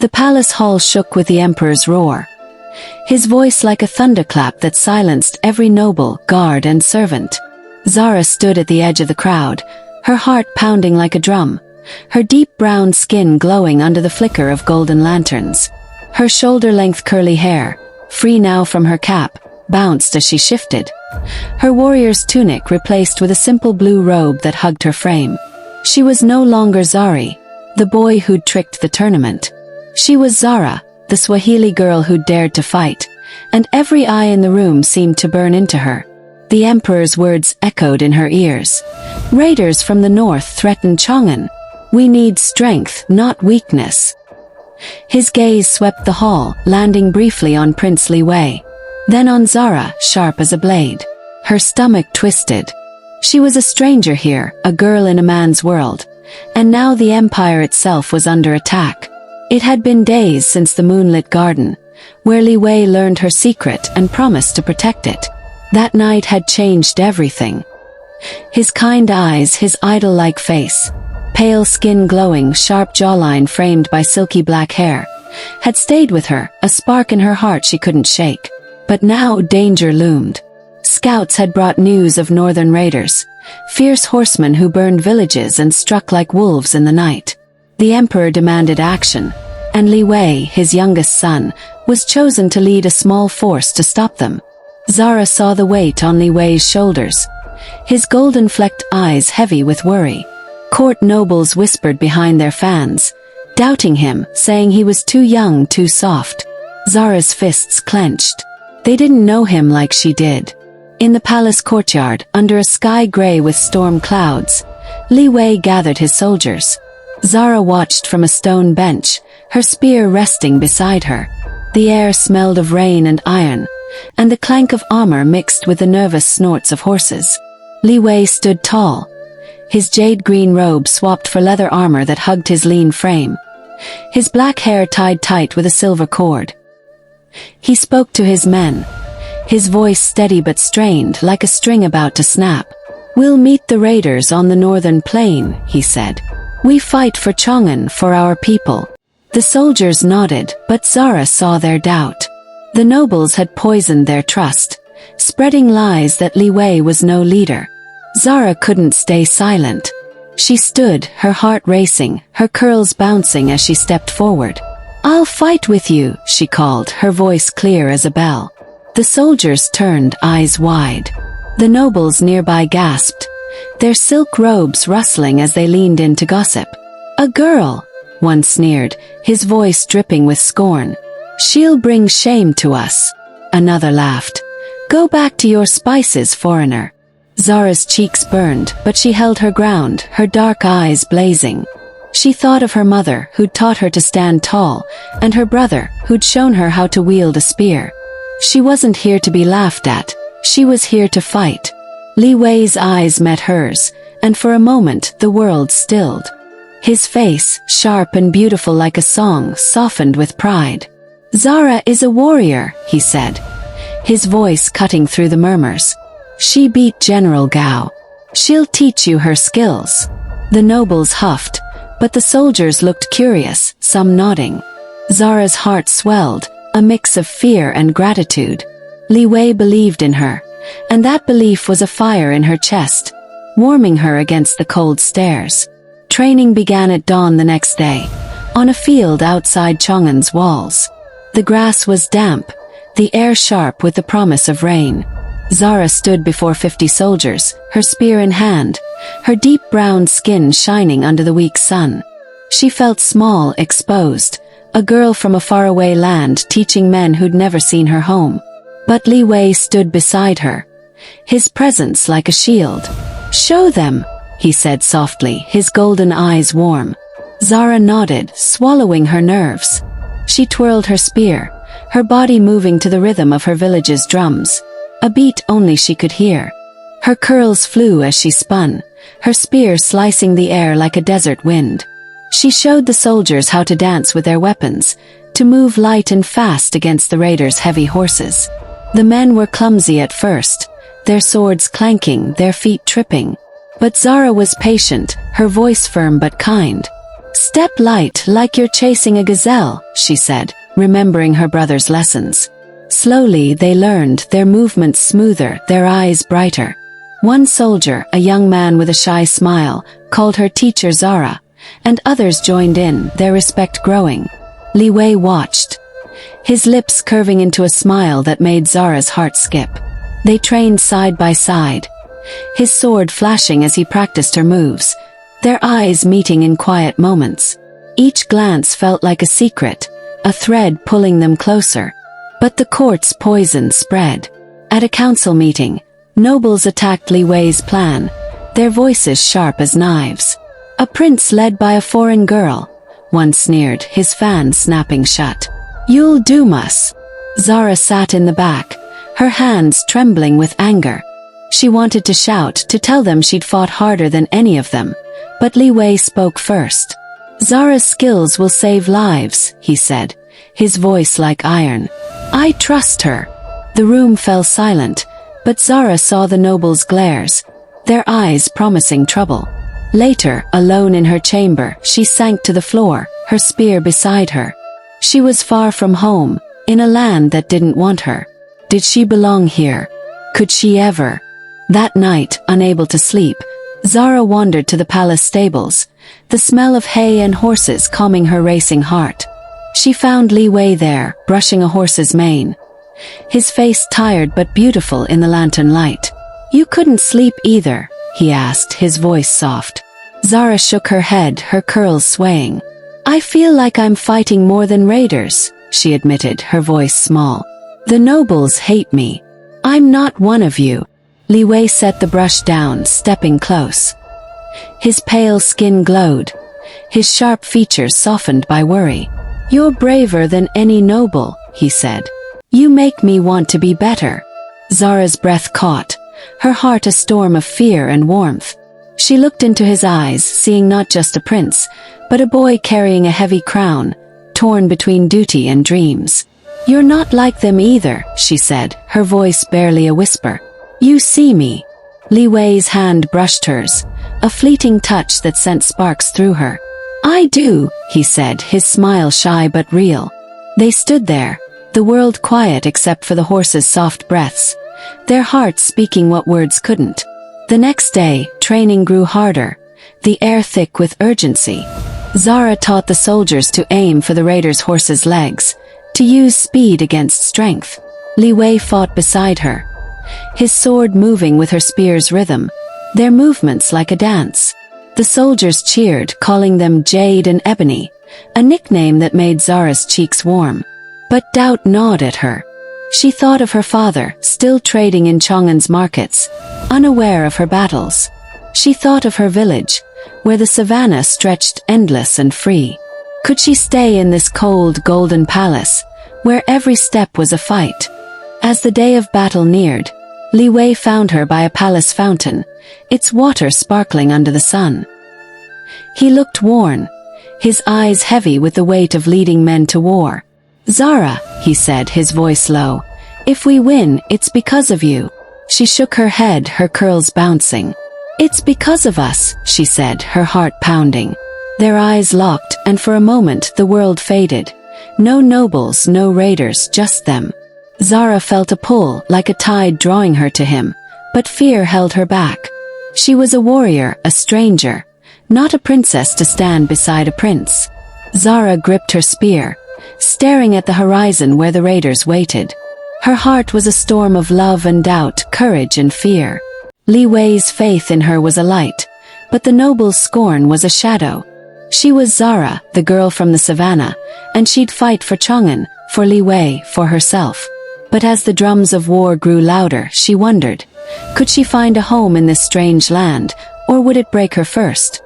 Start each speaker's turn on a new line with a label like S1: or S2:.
S1: The palace hall shook with the emperor's roar. His voice like a thunderclap that silenced every noble, guard and servant. Zahra stood at the edge of the crowd, her heart pounding like a drum, her deep brown skin glowing under the flicker of golden lanterns. Her shoulder-length curly hair, free now from her cap, bounced as she shifted. Her warrior's tunic replaced with a simple blue robe that hugged her frame. She was no longer Zari, the boy who'd tricked the tournament. She was Zahra, the Swahili girl who'd dared to fight, and every eye in the room seemed to burn into her. The emperor's words echoed in her ears. Raiders from the north threaten Chang'an. We need strength, not weakness. His gaze swept the hall, landing briefly on Prince Li Wei. Then on Zahra, sharp as a blade. Her stomach twisted. She was a stranger here, a girl in a man's world. And now the empire itself was under attack. It had been days since the moonlit garden, where Li Wei learned her secret and promised to protect it. That night had changed everything. His kind eyes, his idol-like face, pale skin glowing, sharp jawline framed by silky black hair, had stayed with her, a spark in her heart she couldn't shake. But now danger loomed. Scouts had brought news of northern raiders, fierce horsemen who burned villages and struck like wolves in the night. The emperor demanded action, and Li Wei, his youngest son, was chosen to lead a small force to stop them. Zahra saw the weight on Li Wei's shoulders, his golden-flecked eyes heavy with worry. Court nobles whispered behind their fans, doubting him, saying he was too young, too soft. Zahra's fists clenched. They didn't know him like she did. In the palace courtyard, under a sky gray with storm clouds, Li Wei gathered his soldiers. Zahra watched from a stone bench, her spear resting beside her. The air smelled of rain and iron, and the clank of armor mixed with the nervous snorts of horses. Li Wei stood tall, his jade-green robe swapped for leather armor that hugged his lean frame, his black hair tied tight with a silver cord. He spoke to his men, his voice steady but strained, like a string about to snap. "We'll meet the raiders on the northern plain," he said. "We fight for Chang'an, for our people." The soldiers nodded, but Zahra saw their doubt. The nobles had poisoned their trust, spreading lies that Li Wei was no leader. Zahra couldn't stay silent. She stood, her heart racing, her curls bouncing as she stepped forward. "I'll fight with you," she called, her voice clear as a bell. The soldiers turned, eyes wide. The nobles nearby gasped, their silk robes rustling as they leaned in to gossip. "A girl," one sneered, his voice dripping with scorn. "She'll bring shame to us." Another laughed. "Go back to your spices, foreigner." Zahra's cheeks burned, but she held her ground, her dark eyes blazing. She thought of her mother, who'd taught her to stand tall, and her brother, who'd shown her how to wield a spear. She wasn't here to be laughed at, she was here to fight. Li Wei's eyes met hers, and for a moment the world stilled. His face, sharp and beautiful like a song, softened with pride. "Zahra is a warrior," he said, his voice cutting through the murmurs. "She beat General Gao. She'll teach you her skills." The nobles huffed, but the soldiers looked curious, some nodding. Zahra's heart swelled, a mix of fear and gratitude. Li Wei believed in her, and that belief was a fire in her chest, warming her against the cold stairs. Training began at dawn the next day, on a field outside Chang'an's walls. The grass was damp, the air sharp with the promise of rain. Zahra stood before 50 soldiers, her spear in hand, her deep brown skin shining under the weak sun. She felt small, exposed, a girl from a faraway land teaching men who'd never seen her home. But Li Wei stood beside her, his presence like a shield. "Show them," he said softly, his golden eyes warm. Zahra nodded, swallowing her nerves. She twirled her spear, her body moving to the rhythm of her village's drums, a beat only she could hear. Her curls flew as she spun, her spear slicing the air like a desert wind. She showed the soldiers how to dance with their weapons, to move light and fast against the raiders' heavy horses. The men were clumsy at first, their swords clanking, their feet tripping. But Zahra was patient, her voice firm but kind. Step light like you're chasing a gazelle, she said, remembering her brother's lessons. Slowly they learned, their movements smoother, their eyes brighter. One soldier, a young man with a shy smile, called her teacher Zahra, and others joined in, their respect growing. Li Wei watched, his lips curving into a smile that made Zahra's heart skip. They trained side by side, his sword flashing as he practiced her moves, their eyes meeting in quiet moments. Each glance felt like a secret, a thread pulling them closer. But the court's poison spread. At a council meeting, nobles attacked Li Wei's plan, their voices sharp as knives. A prince led by a foreign girl, one sneered, his fan snapping shut. You'll doom us. Zahra sat in the back, her hands trembling with anger. She wanted to shout, to tell them she'd fought harder than any of them, but Li Wei spoke first. Zahra's skills will save lives, he said, his voice like iron. I trust her. The room fell silent, but Zahra saw the nobles' glares, their eyes promising trouble. Later, alone in her chamber, she sank to the floor, her spear beside her. She was far from home, in a land that didn't want her. Did she belong here? Could she ever? That night, unable to sleep, Zahra wandered to the palace stables, the smell of hay and horses calming her racing heart. She found Li Wei there, brushing a horse's mane, his face tired but beautiful in the lantern light. You couldn't sleep either, he asked, his voice soft. Zahra shook her head, her curls swaying. I feel like I'm fighting more than raiders, she admitted, her voice small. The nobles hate me. I'm not one of you. Li Wei set the brush down, stepping close. His pale skin glowed, his sharp features softened by worry. You're braver than any noble, he said. You make me want to be better. Zahra's breath caught, her heart a storm of fear and warmth. She looked into his eyes, seeing not just a prince, but a boy carrying a heavy crown, torn between duty and dreams. You're not like them either, she said, her voice barely a whisper. You see me. Li Wei's hand brushed hers, a fleeting touch that sent sparks through her. I do, he said, his smile shy but real. They stood there, the world quiet except for the horses' soft breaths, their hearts speaking what words couldn't. The next day, training grew harder, the air thick with urgency. Zahra taught the soldiers to aim for the raiders' horses' legs, to use speed against strength. Li Wei fought beside her, his sword moving with her spear's rhythm, their movements like a dance. The soldiers cheered, calling them Jade and Ebony, a nickname that made Zahra's cheeks warm. But doubt gnawed at her. She thought of her father, still trading in Chang'an's markets, unaware of her battles. She thought of her village, where the savannah stretched endless and free. Could she stay in this cold, golden palace, where every step was a fight? As the day of battle neared, Li Wei found her by a palace fountain, its water sparkling under the sun. He looked worn, his eyes heavy with the weight of leading men to war. Zahra, he said, his voice low, if we win, it's because of you. She shook her head, her curls bouncing. It's because of us, she said, her heart pounding. Their eyes locked, and for a moment the world faded. No nobles, no raiders, just them. Zahra felt a pull, like a tide drawing her to him, but fear held her back. She was a warrior, a stranger, not a princess to stand beside a prince. Zahra gripped her spear, staring at the horizon where the raiders waited. Her heart was a storm of love and doubt, courage and fear. Li Wei's faith in her was a light, but the noble's scorn was a shadow. She was Zahra, the girl from the savannah, and she'd fight for Chang'an, for Li Wei, for herself. But as the drums of war grew louder, she wondered, could she find a home in this strange land, or would it break her first?